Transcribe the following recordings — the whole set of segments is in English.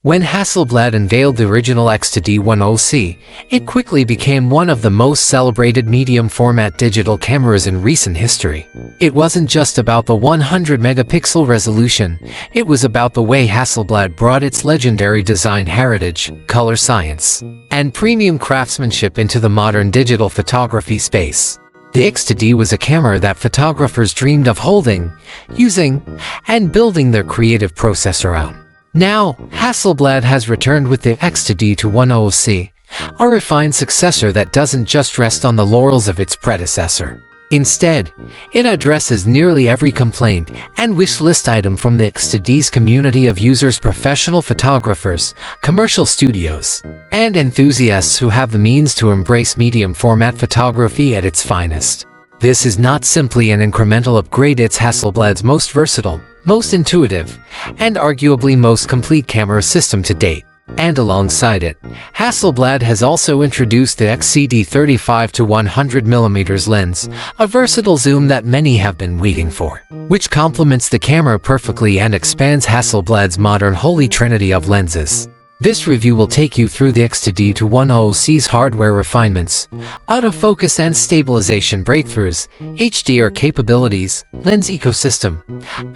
When Hasselblad unveiled the original X2D II, it quickly became one of the most celebrated medium-format digital cameras in recent history. It wasn't just about the 100-megapixel resolution, it was about the way Hasselblad brought its legendary design heritage, color science, and premium craftsmanship into the modern digital photography space. The X2D was a camera that photographers dreamed of holding, using, and building their creative process around. Now, Hasselblad has returned with the X2D II, a refined successor that doesn't just rest on the laurels of its predecessor. Instead, it addresses nearly every complaint and wish list item from the X2D's community of users, professional photographers, commercial studios, and enthusiasts who have the means to embrace medium-format photography at its finest. This is not simply an incremental upgrade, it's Hasselblad's most versatile, most intuitive, and arguably most complete camera system to date. And alongside it, Hasselblad has also introduced the XCD 35-100mm lens, a versatile zoom that many have been waiting for, which complements the camera perfectly and expands Hasselblad's modern holy trinity of lenses. This review will take you through the X2D II's hardware refinements, autofocus and stabilization breakthroughs, HDR capabilities, lens ecosystem,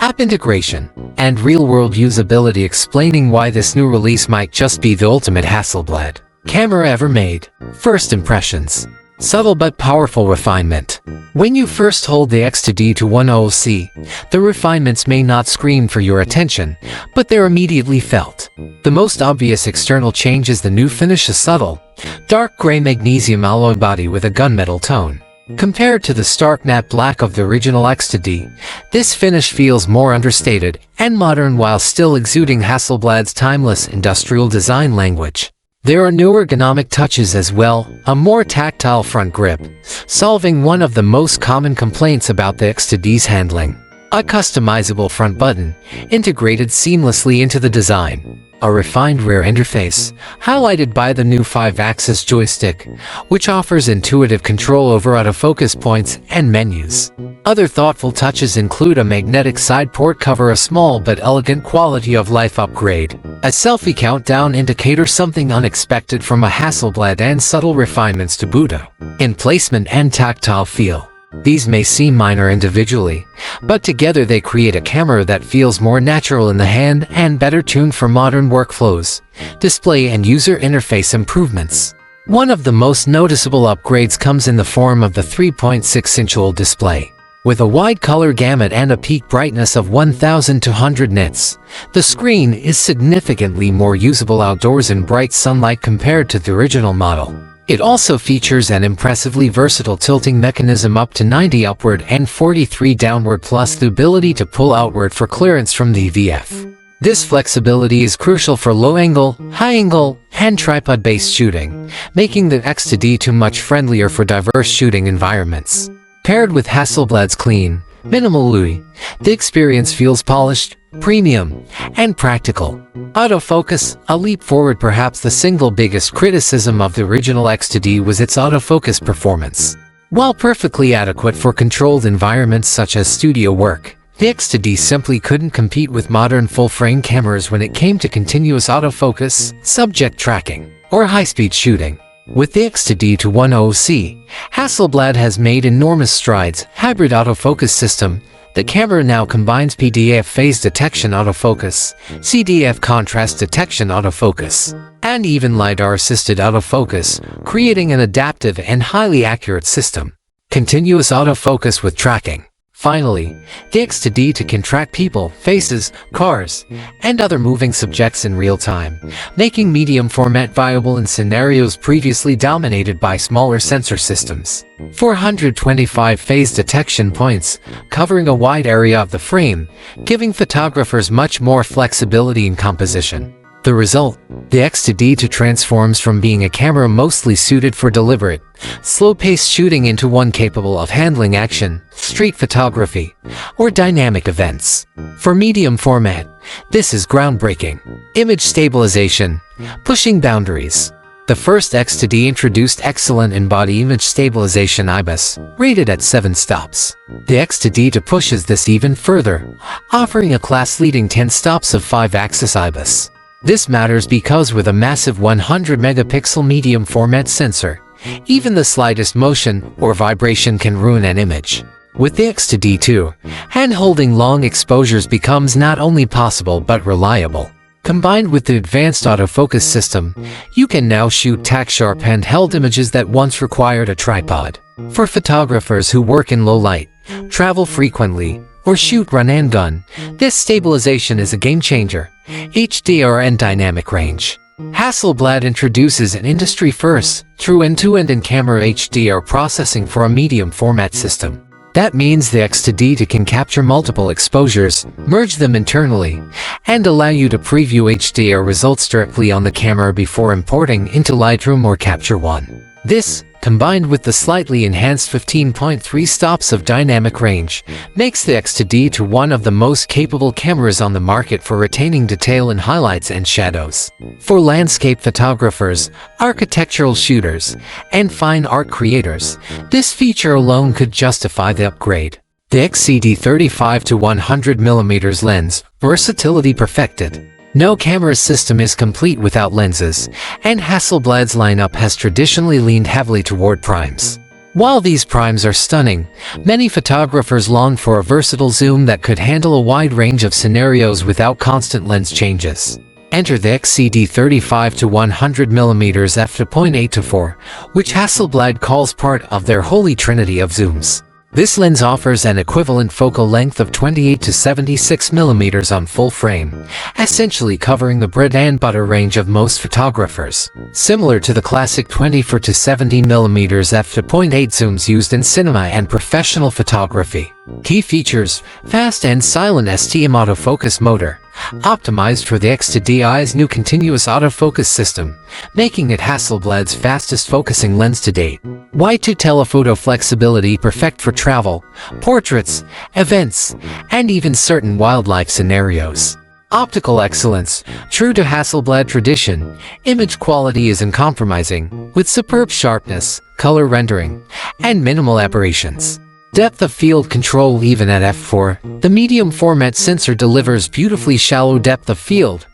app integration, and real-world usability, explaining why this new release might just be the ultimate Hasselblad camera ever made. First impressions. Subtle but powerful refinement. When you first hold the X2D II, the refinements may not scream for your attention, but they're immediately felt. The most obvious external change is the new finish, a subtle, dark gray magnesium alloy body with a gunmetal tone. Compared to the stark matte black of the original X2D, this finish feels more understated and modern while still exuding Hasselblad's timeless industrial design language. There are new ergonomic touches as well, a more tactile front grip, solving one of the most common complaints about the X2D's handling. A customizable front button, integrated seamlessly into the design. A refined rear interface, highlighted by the new 5-axis joystick, which offers intuitive control over autofocus points and menus. Other thoughtful touches include a magnetic side port cover, a small but elegant quality-of-life upgrade, a selfie countdown indicator, something unexpected from a Hasselblad, and subtle refinements to boot in placement and tactile feel. These may seem minor individually, but together they create a camera that feels more natural in the hand and better tuned for modern workflows, display and user interface improvements. One of the most noticeable upgrades comes in the form of the 3.6-inch OLED display. With a wide color gamut and a peak brightness of 1200 nits, the screen is significantly more usable outdoors in bright sunlight compared to the original model. It also features an impressively versatile tilting mechanism up to 90 upward and 43 downward, plus the ability to pull outward for clearance from the VF. This flexibility is crucial for low-angle, high-angle, and tripod-based shooting, making the X2D II much friendlier for diverse shooting environments. Paired with Hasselblad's clean, minimal UI, the experience feels polished, premium, and practical. Autofocus, a leap forward. Perhaps the single biggest criticism of the original X2D was its autofocus performance. While perfectly adequate for controlled environments such as studio work, the X2D simply couldn't compete with modern full-frame cameras when it came to continuous autofocus, subject tracking, or high-speed shooting. With the X2D II, Hasselblad has made enormous strides. Hybrid autofocus system. The camera now combines PDF phase detection autofocus, CDF contrast detection autofocus, and even LiDAR-assisted autofocus, creating an adaptive and highly accurate system. Continuous autofocus with tracking. Finally, the X2D can track people, faces, cars, and other moving subjects in real time, making medium format viable in scenarios previously dominated by smaller sensor systems. 425 phase detection points, covering a wide area of the frame, giving photographers much more flexibility in composition. The result, the X2D II transforms from being a camera mostly suited for deliberate, slow-paced shooting into one capable of handling action, street photography, or dynamic events. For medium format, this is groundbreaking. Image stabilization, pushing boundaries. The first X2D introduced excellent in-body image stabilization IBIS, rated at 7 stops. The X2D II pushes this even further, offering a class-leading 10 stops of 5-axis IBIS. This matters because with a massive 100-megapixel medium format sensor, even the slightest motion or vibration can ruin an image. With the X2D II, hand-holding long exposures becomes not only possible but reliable. Combined with the advanced autofocus system, you can now shoot tack-sharp handheld images that once required a tripod. For photographers who work in low light, travel frequently, or shoot run and gun, this stabilization is a game-changer. HDR and dynamic range. Hasselblad introduces an industry-first, true end-to-end in-camera HDR processing for a medium format system. That means the X2D II can capture multiple exposures, merge them internally, and allow you to preview HDR results directly on the camera before importing into Lightroom or Capture One. This, combined with the slightly enhanced 15.3 stops of dynamic range, makes the X2D II one of the most capable cameras on the market for retaining detail in highlights and shadows. For landscape photographers, architectural shooters, and fine art creators, this feature alone could justify the upgrade. The X2D 35-100mm lens, versatility perfected. No camera system is complete without lenses, and Hasselblad's lineup has traditionally leaned heavily toward primes. While these primes are stunning, many photographers long for a versatile zoom that could handle a wide range of scenarios without constant lens changes. Enter the X2D 35-100mm f2.8-4, which Hasselblad calls part of their holy trinity of zooms. This lens offers an equivalent focal length of 28 to 76 mm on full frame, essentially covering the bread and butter range of most photographers. Similar to the classic 24 to 70 mm f2.8 zooms used in cinema and professional photography. Key features: fast and silent STM autofocus motor, optimized for the X2D II's new continuous autofocus system, making it Hasselblad's fastest focusing lens to date. Wide to telephoto flexibility perfect for travel, portraits, events, and even certain wildlife scenarios. Optical excellence, true to Hasselblad tradition, image quality is uncompromising, with superb sharpness, color rendering, and minimal aberrations. Depth of field control even at f4, the medium format sensor delivers beautifully shallow depth of field,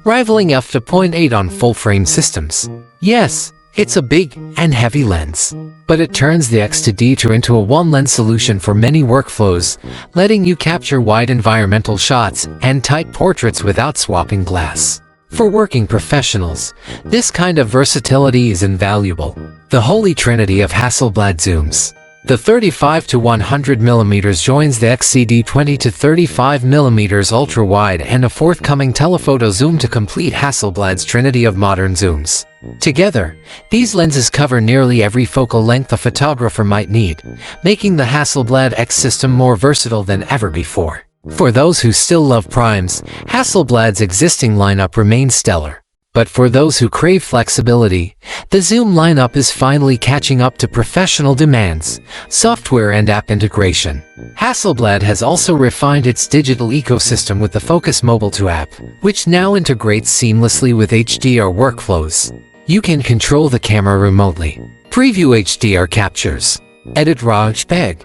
rivaling f2.8 on full-frame systems. Yes, it's a big and heavy lens, but it turns the X2D II into a one-lens solution for many workflows, letting you capture wide environmental shots and tight portraits without swapping glass. For working professionals, this kind of versatility is invaluable. The holy trinity of Hasselblad zooms. The 35-100mm joins the X2D 20-35mm ultra-wide and a forthcoming telephoto zoom to complete Hasselblad's trinity of modern zooms. Together, these lenses cover nearly every focal length a photographer might need, making the Hasselblad X system more versatile than ever before. For those who still love primes, Hasselblad's existing lineup remains stellar. But for those who crave flexibility, the zoom lineup is finally catching up to professional demands, software and app integration. Hasselblad has also refined its digital ecosystem with the Focus Mobile 2 app, which now integrates seamlessly with HDR workflows. You can control the camera remotely, preview HDR captures, edit RAW JPEG,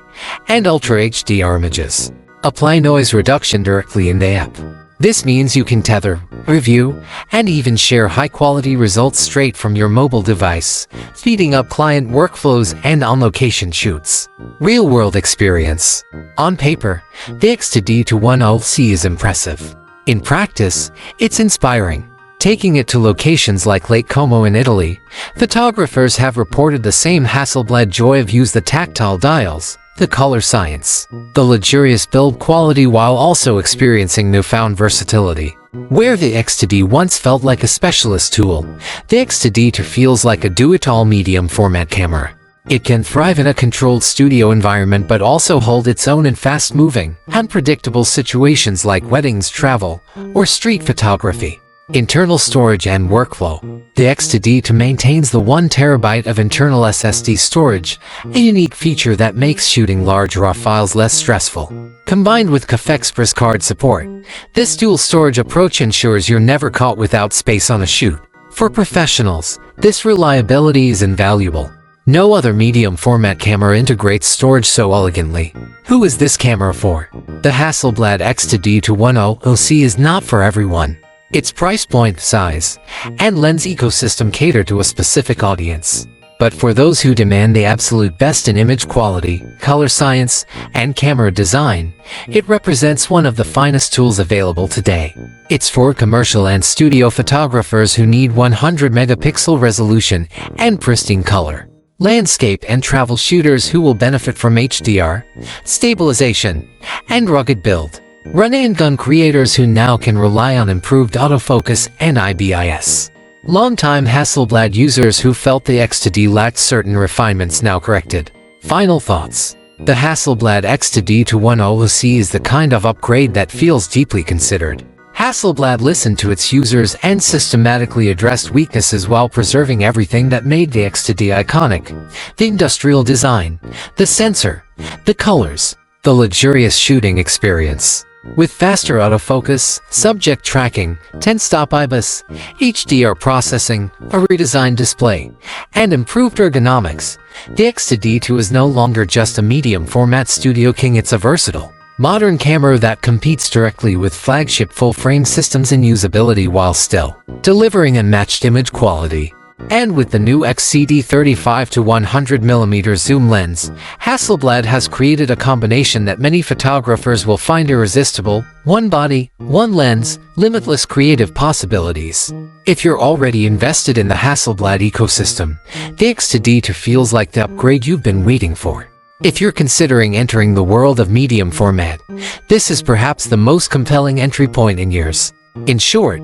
and Ultra HDR images. Apply noise reduction directly in the app. This means you can tether, review, and even share high-quality results straight from your mobile device, speeding up client workflows and on-location shoots. Real-world experience. On paper, the X2D II 1.0C is impressive. In practice, it's inspiring. Taking it to locations like Lake Como in Italy, photographers have reported the same Hasselblad joy of use the tactile dials, the color science, the luxurious build quality while also experiencing newfound versatility. Where the X2D once felt like a specialist tool, the X2D II feels like a do-it-all medium format camera. It can thrive in a controlled studio environment but also hold its own in fast-moving, unpredictable situations like weddings, travel, or street photography. Internal storage and workflow. The X2D II maintains the 1 TB of internal SSD storage, a unique feature that makes shooting large RAW files less stressful. Combined with CAFE card support, this dual storage approach ensures you're never caught without space on a shoot. For professionals, this reliability is invaluable. No other medium format camera integrates storage so elegantly. Who is this camera for? The Hasselblad X2D II 1.0C is not for everyone. Its price point, size, and lens ecosystem cater to a specific audience. But for those who demand the absolute best in image quality, color science, and camera design, it represents one of the finest tools available today. It's for commercial and studio photographers who need 100-megapixel resolution and pristine color, landscape and travel shooters who will benefit from HDR, stabilization, and rugged build, run-and-gun creators who now can rely on improved autofocus and IBIS. Longtime Hasselblad users who felt the X2D lacked certain refinements now corrected. Final thoughts. The Hasselblad X2D II is the kind of upgrade that feels deeply considered. Hasselblad listened to its users and systematically addressed weaknesses while preserving everything that made the X2D iconic: the industrial design, the sensor, the colors, the luxurious shooting experience. With faster autofocus, subject tracking, 10-stop IBIS, HDR processing, a redesigned display, and improved ergonomics, the X2D II is no longer just a medium-format studio king, it's a versatile, modern camera that competes directly with flagship full-frame systems in usability while still delivering unmatched image quality. And with the new XCD 35 to 100mm zoom lens, Hasselblad has created a combination that many photographers will find irresistible: one body, one lens, limitless creative possibilities. If you're already invested in the Hasselblad ecosystem, the X2D II feels like the upgrade you've been waiting for. If you're considering entering the world of medium format, this is perhaps the most compelling entry point in years. In short,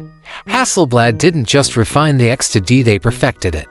Hasselblad didn't just refine the X2D, they perfected it.